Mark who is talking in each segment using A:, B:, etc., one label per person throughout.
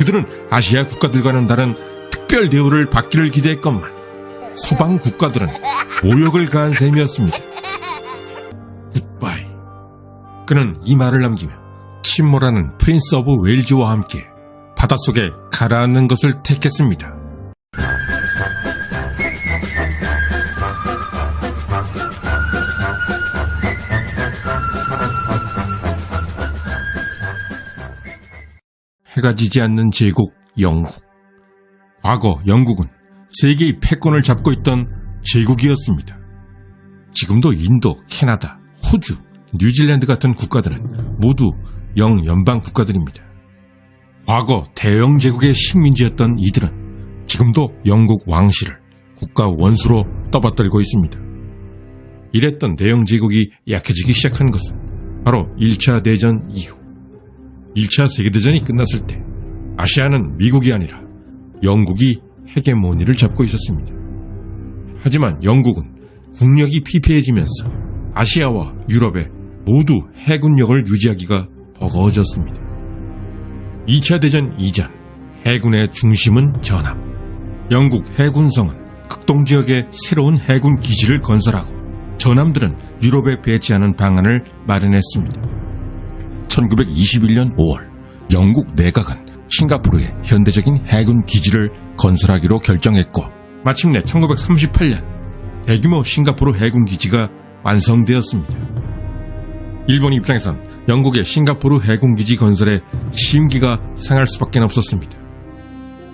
A: 그들은 아시아 국가들과는 다른 특별 대우를 받기를 기대했건만 서방 국가들은 모욕을 가한 셈이었습니다. 굿바이. 그는 이 말을 남기며 침몰하는 프린스 오브 웨일즈와 함께 바닷속에 가라앉는 것을 택했습니다. 해가 지지 않는 제국 영국. 과거 영국은 세계의 패권을 잡고 있던 제국이었습니다. 지금도 인도, 캐나다, 호주, 뉴질랜드 같은 국가들은 모두 영연방 국가들입니다. 과거 대영 제국의 식민지였던 이들은 지금도 영국 왕실을 국가 원수로 떠받들고 있습니다. 이랬던 대영 제국이 약해지기 시작한 것은 바로 1차 대전 이후 1차 세계대전이 끝났을 때 아시아는 미국이 아니라 영국이 헤게모니를 잡고 있었습니다. 하지만 영국은 국력이 피폐해지면서 아시아와 유럽에 모두 해군력을 유지하기가 버거워졌습니다. 2차 대전 이전 해군의 중심은 전함. 영국 해군성은 극동지역에 새로운 해군 기지를 건설하고 전함들은 유럽에 배치하는 방안을 마련했습니다. 1921년 5월 영국 내각은 싱가포르에 현대적인 해군 기지를 건설하기로 결정했고 마침내 1938년 대규모 싱가포르 해군 기지가 완성되었습니다. 일본 입장에선 영국의 싱가포르 해군 기지 건설에 심기가 상할 수밖에 없었습니다.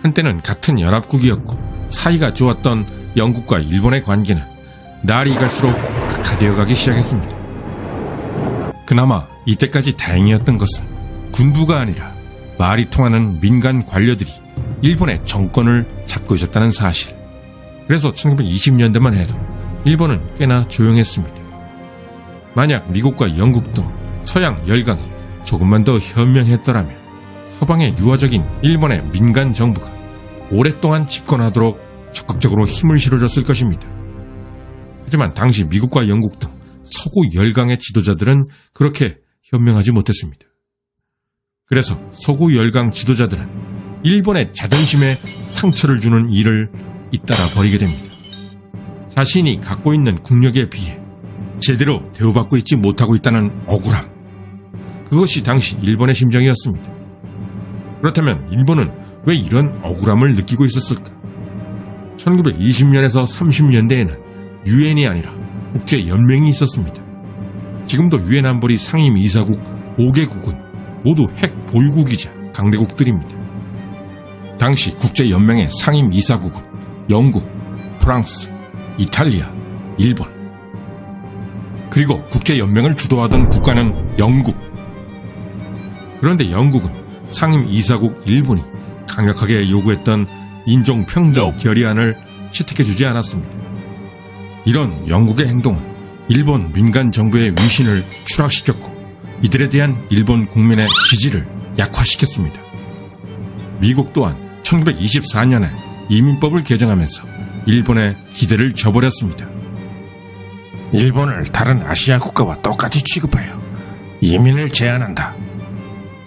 A: 한때는 같은 연합국이었고 사이가 좋았던 영국과 일본의 관계는 날이 갈수록 악화되어 가기 시작했습니다. 그나마 이때까지 다행이었던 것은 군부가 아니라 말이 통하는 민간 관료들이 일본의 정권을 잡고 있었다는 사실. 그래서 1920년대만 해도 일본은 꽤나 조용했습니다. 만약 미국과 영국 등 서양 열강이 조금만 더 현명했더라면 서방의 유화적인 일본의 민간 정부가 오랫동안 집권하도록 적극적으로 힘을 실어줬을 것입니다. 하지만 당시 미국과 영국 등 서구 열강의 지도자들은 그렇게 현명하지 못했습니다. 그래서 서구 열강 지도자들은 일본의 자존심에 상처를 주는 일을 잇따라 벌이게 됩니다. 자신이 갖고 있는 국력에 비해 제대로 대우받고 있지 못하고 있다는 억울함. 그것이 당시 일본의 심정이었습니다. 그렇다면 일본은 왜 이런 억울함을 느끼고 있었을까? 1920년에서 30년대에는 유엔이 아니라 국제연맹이 있었습니다. 지금도 유엔 안보리 상임이사국 5개국은 모두 핵 보유국이자 강대국들입니다. 당시 국제연맹의 상임이사국은 영국, 프랑스, 이탈리아, 일본, 그리고 국제연맹을 주도하던 국가는 영국. 그런데 영국은 상임이사국 일본이 강력하게 요구했던 인종평등 결의안을 채택해주지 않았습니다. 이런 영국의 행동은 일본 민간 정부의 위신을 추락시켰고 이들에 대한 일본 국민의 지지를 약화시켰습니다. 미국 또한 1924년에 이민법을 개정하면서 일본의 기대를 저버렸습니다.
B: 일본을 다른 아시아 국가와 똑같이 취급하여 이민을 제한한다.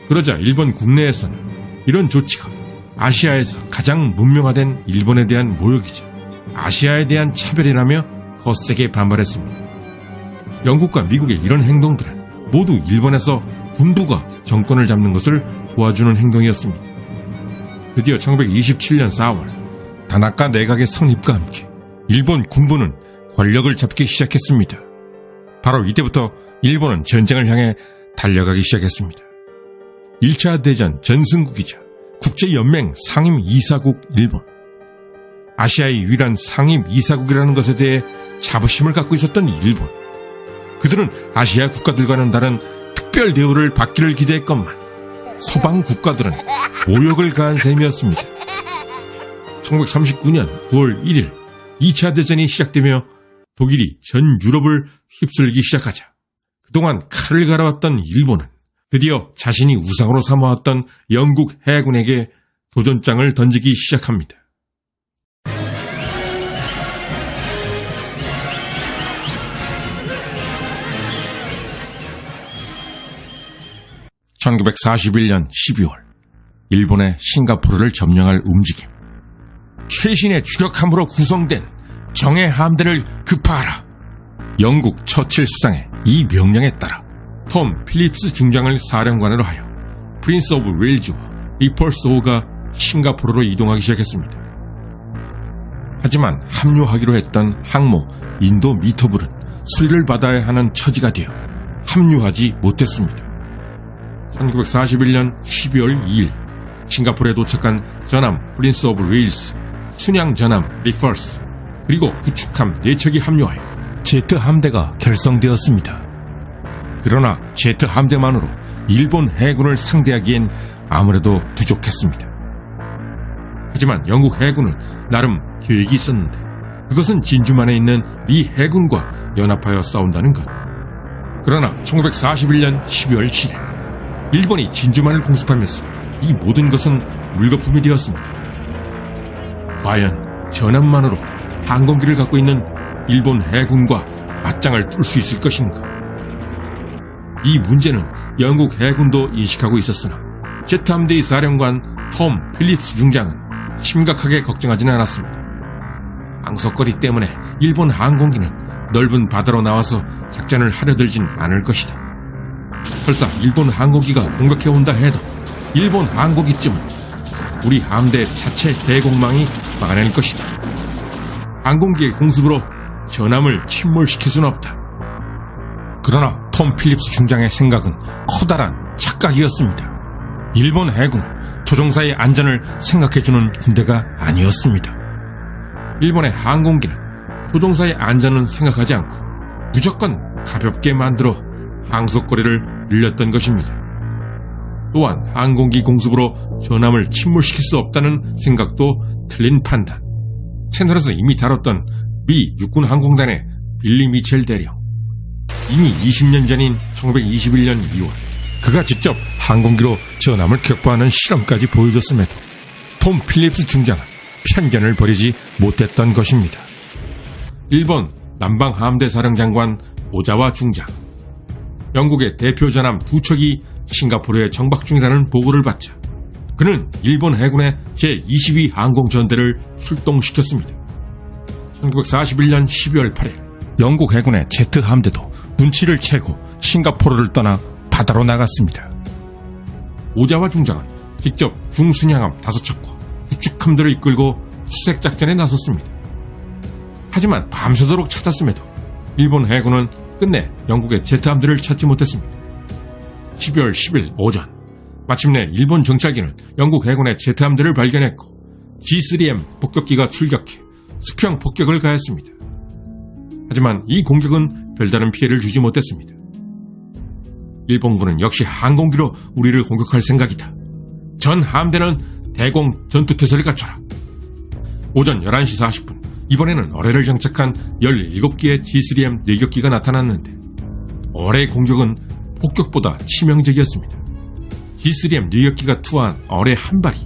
A: 그러자 일본 국내에서는 이런 조치가 아시아에서 가장 문명화된 일본에 대한 모욕이자 아시아에 대한 차별이라며 거세게 반발했습니다. 영국과 미국의 이런 행동들은 모두 일본에서 군부가 정권을 잡는 것을 도와주는 행동이었습니다. 드디어 1927년 4월 다나카 내각의 성립과 함께 일본 군부는 권력을 잡기 시작했습니다. 바로 이때부터 일본은 전쟁을 향해 달려가기 시작했습니다. 1차 대전 전승국이자 국제연맹 상임이사국 일본. 아시아의 유일한 상임이사국이라는 것에 대해 자부심을 갖고 있었던 일본. 그들은 아시아 국가들과는 다른 특별 대우를 받기를 기대했건만 서방 국가들은 모욕을 가한 셈이었습니다. 1939년 9월 1일 2차 대전이 시작되며 독일이 전 유럽을 휩쓸기 시작하자 그동안 칼을 갈아왔던 일본은 드디어 자신이 우상으로 삼아왔던 영국 해군에게 도전장을 던지기 시작합니다. (1941년 12월) 일본의 싱가포르를 점령할 움직임. 최신의 주력함으로 구성된 정예 함대를 급파하라. 영국 처칠 수상의 이 명령에 따라 톰 필립스 중장을 사령관으로 하여 프린스 오브 웨일즈와 리펄스 호가 싱가포르로 이동하기 시작했습니다. 하지만 합류하기로 했던 항모 인도미터불은 수리를 받아야 하는 처지가 되어 합류하지 못했습니다. 1941년 12월 2일 싱가포르에 도착한 전함 프린스 오브 웨일스, 순양 전함 리펄스, 그리고 구축함 4척이 합류하여 제트 함대가 결성되었습니다. 그러나 제트 함대만으로 일본 해군을 상대하기엔 아무래도 부족했습니다. 하지만 영국 해군은 나름 계획이 있었는데 그것은 진주만에 있는 미 해군과 연합하여 싸운다는 것. 그러나 1941년 12월 7일 일본이 진주만을 공습하면서 이 모든 것은 물거품이 되었습니다. 과연 전함만으로 항공기를 갖고 있는 일본 해군과 맞짱을 뚫을 수 있을 것인가? 이 문제는 영국 해군도 인식하고 있었으나 제트함대의 사령관 톰 필립스 중장은 심각하게 걱정하지는 않았습니다. 항속거리 때문에 일본 항공기는 넓은 바다로 나와서 작전을 하려 들진 않을 것이다. 설사 일본 항공기가 공격해온다 해도 일본 항공기쯤은 우리 함대 자체 대공망이 막아낼 것이다. 항공기의 공습으로 전함을 침몰시킬 수는 없다. 그러나 톰 필립스 중장의 생각은 커다란 착각이었습니다. 일본 해군은 조종사의 안전을 생각해주는 군대가 아니었습니다. 일본의 항공기는 조종사의 안전은 생각하지 않고 무조건 가볍게 만들어 항속거리를 늘렸던 것입니다. 또한 항공기 공습으로 전함을 침몰시킬 수 없다는 생각도 틀린 판단. 채널에서 이미 다뤘던 미 육군 항공단의 빌리 미첼 대령. 이미 20년 전인 1921년 2월 그가 직접 항공기로 전함을 격파하는 실험까지 보여줬음에도 톰 필립스 중장은 편견을 버리지 못했던 것입니다. 일본 남방함대 사령장관 오자와 중장, 영국의 대표 전함 2척이 싱가포르에 정박 중이라는 보고를 받자 그는 일본 해군의 제22 항공전대를 출동시켰습니다. 1941년 12월 8일 영국 해군의 제트 함대도 눈치를 채고 싱가포르를 떠나 바다로 나갔습니다. 오자와 중장은 직접 중순양함 5척과 구축함들을 이끌고 수색작전에 나섰습니다. 하지만 밤새도록 찾았음에도 일본 해군은 끝내 영국의 제트함들을 찾지 못했습니다. 12월 10일 오전 마침내 일본 정찰기는 영국 해군의 제트함들을 발견했고 G3M 폭격기가 출격해 수평 폭격을 가했습니다. 하지만 이 공격은 별다른 피해를 주지 못했습니다. 일본군은 역시 항공기로 우리를 공격할 생각이다. 전 함대는 대공 전투태세를 갖춰라. 오전 11시 40분 이번에는 어뢰를 장착한 17개의 G3M 내격기가 나타났는데 어뢰 공격은 폭격보다 치명적이었습니다. G3M 내격기가 투하한 어뢰 한 발이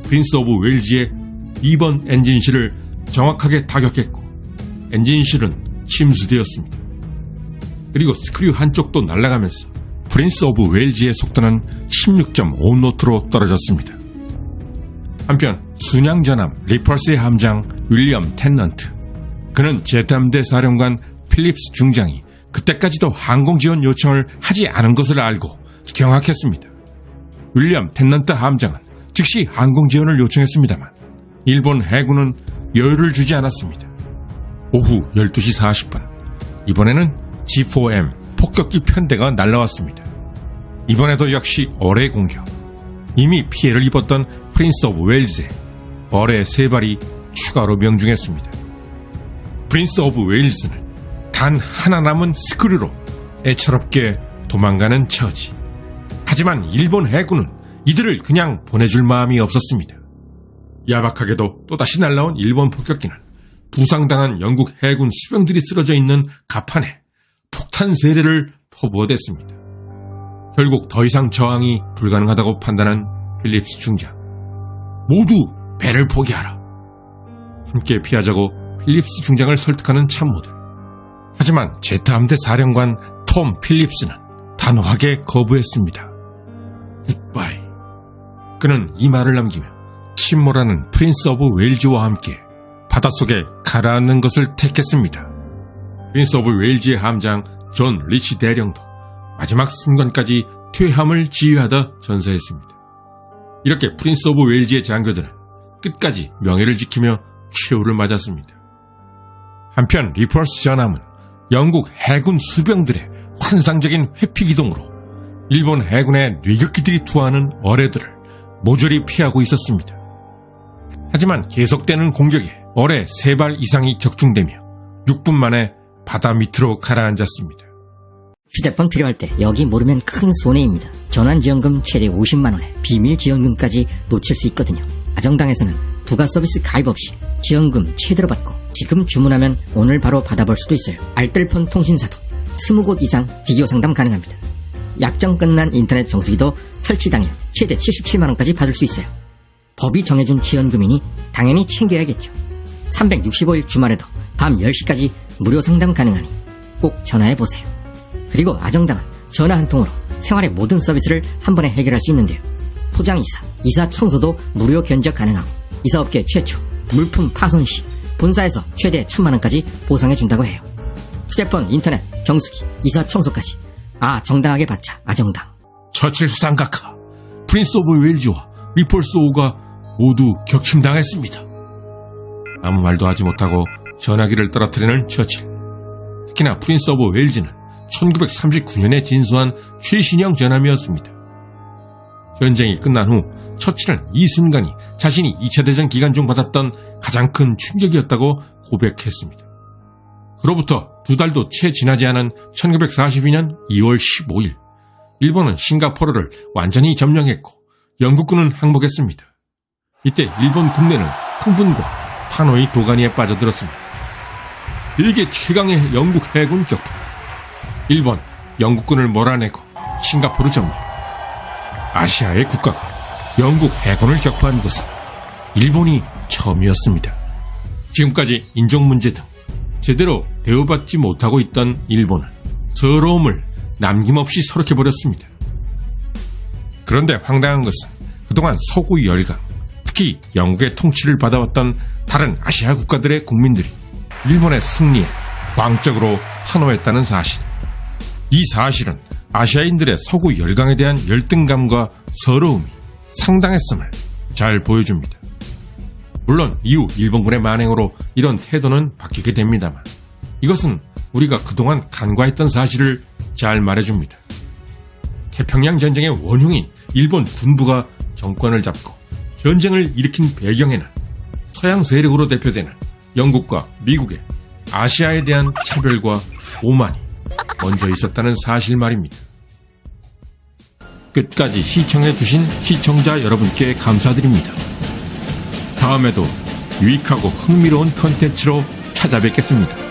A: 프린스 오브 웨일즈의 2번 엔진실을 정확하게 타격했고 엔진실은 침수되었습니다. 그리고 스크류 한쪽도 날아가면서 프린스 오브 웨일즈의 속도는 16.5노트로 떨어졌습니다. 한편 순양전함 리펄스의 함장 윌리엄 텐넌트, 그는 제트함대 사령관 필립스 중장이 그때까지도 항공지원 요청을 하지 않은 것을 알고 경악했습니다. 윌리엄 텐넌트 함장은 즉시 항공지원을 요청했습니다만 일본 해군은 여유를 주지 않았습니다. 오후 12시 40분 이번에는 G4M 폭격기 편대가 날라왔습니다. 이번에도 역시 어뢰 공격. 이미 피해를 입었던 프린스 오브 웨일즈에 어뢰 3발이 추가로 명중했습니다. 프린스 오브 웨일즈는 단 하나 남은 스크류로 애처롭게 도망가는 처지. 하지만 일본 해군은 이들을 그냥 보내줄 마음이 없었습니다. 야박하게도 또다시 날라온 일본 폭격기는 부상당한 영국 해군 수병들이 쓰러져 있는 갑판에 폭탄 세례를 퍼부어댔습니다. 결국 더 이상 저항이 불가능하다고 판단한 필립스 중장. 모두 배를 포기하라. 함께 피하자고 필립스 중장을 설득하는 참모들. 하지만 제트함대 사령관 톰 필립스는 단호하게 거부했습니다. 굿바이. 그는 이 말을 남기며 침몰하는 프린스 오브 웨일즈와 함께 바닷속에 가라앉는 것을 택했습니다. 프린스 오브 웨일즈의 함장 존 리치 대령도 마지막 순간까지 퇴함을 지휘하다 전사했습니다. 이렇게 프린스 오브 웨일즈의 장교들은 끝까지 명예를 지키며 최후를 맞았습니다. 한편 리펄스 전함은 영국 해군 수병들의 환상적인 회피기동으로 일본 해군의 뇌격기들이 투하하는 어뢰들을 모조리 피하고 있었습니다. 하지만 계속되는 공격에 어뢰 3발 이상이 격중되며 6분 만에 바다 밑으로 가라앉았습니다.
C: 휴대폰 필요할 때 여기 모르면 큰 손해입니다. 전환지원금 최대 50만원에 비밀지원금까지 놓칠 수 있거든요. 아정당에서는 부가 서비스 가입 없이 지원금 최대로 받고 지금 주문하면 오늘 바로 받아볼 수도 있어요. 알뜰폰 통신사도 20곳 이상 비교 상담 가능합니다. 약정 끝난 인터넷 정수기도 설치 당일 최대 77만원까지 받을 수 있어요. 법이 정해준 지원금이니 당연히 챙겨야겠죠. 365일 주말에도 밤 10시까지 무료 상담 가능하니 꼭 전화해보세요. 그리고 아정당은 전화 한 통으로 생활의 모든 서비스를 한 번에 해결할 수 있는데요. 포장이사, 이사 청소도 무료 견적 가능하고 이사업계 최초 물품 파손 시 본사에서 최대 1000만원까지 보상해준다고 해요. 휴대폰, 인터넷, 정수기, 이사 청소까지 정당하게 받자. 아정당.
A: 처칠 수상각하 프린스 오브 웨일즈와 리펄스 오가 모두 격침당했습니다. 아무 말도 하지 못하고 전화기를 떨어뜨리는 처칠. 특히나 프린스 오브 웨일즈는 1939년에 진수한 최신형 전함이었습니다. 전쟁이 끝난 후 처칠은 이 순간이 자신이 2차 대전 기간 중 받았던 가장 큰 충격이었다고 고백했습니다. 그로부터 2달도 채 지나지 않은 1942년 2월 15일 일본은 싱가포르를 완전히 점령했고 영국군은 항복했습니다. 이때 일본 국내는 흥분과 환호의 도가니에 빠져들었습니다. 세계 최강의 영국 해군 격파. 일본, 영국군을 몰아내고 싱가포르 점령. 아시아의 국가가 영국 해군을 격파한 것은 일본이 처음이었습니다. 지금까지 인종 문제 등 제대로 대우받지 못하고 있던 일본은 서러움을 남김없이 서럽혀버렸습니다. 그런데 황당한 것은 그동안 서구 열강, 특히 영국의 통치를 받아왔던 다른 아시아 국가들의 국민들이 일본의 승리에 광적으로 환호했다는 사실. 이 사실은 아시아인들의 서구 열강에 대한 열등감과 서러움이 상당했음을 잘 보여줍니다. 물론 이후 일본군의 만행으로 이런 태도는 바뀌게 됩니다만 이것은 우리가 그동안 간과했던 사실을 잘 말해줍니다. 태평양 전쟁의 원흉인 일본 군부가 정권을 잡고 전쟁을 일으킨 배경에는 서양 세력으로 대표되는 영국과 미국의 아시아에 대한 차별과 오만이 먼저 있었다는 사실 말입니다. 끝까지 시청해주신 시청자 여러분께 감사드립니다. 다음에도 유익하고 흥미로운 컨텐츠로 찾아뵙겠습니다.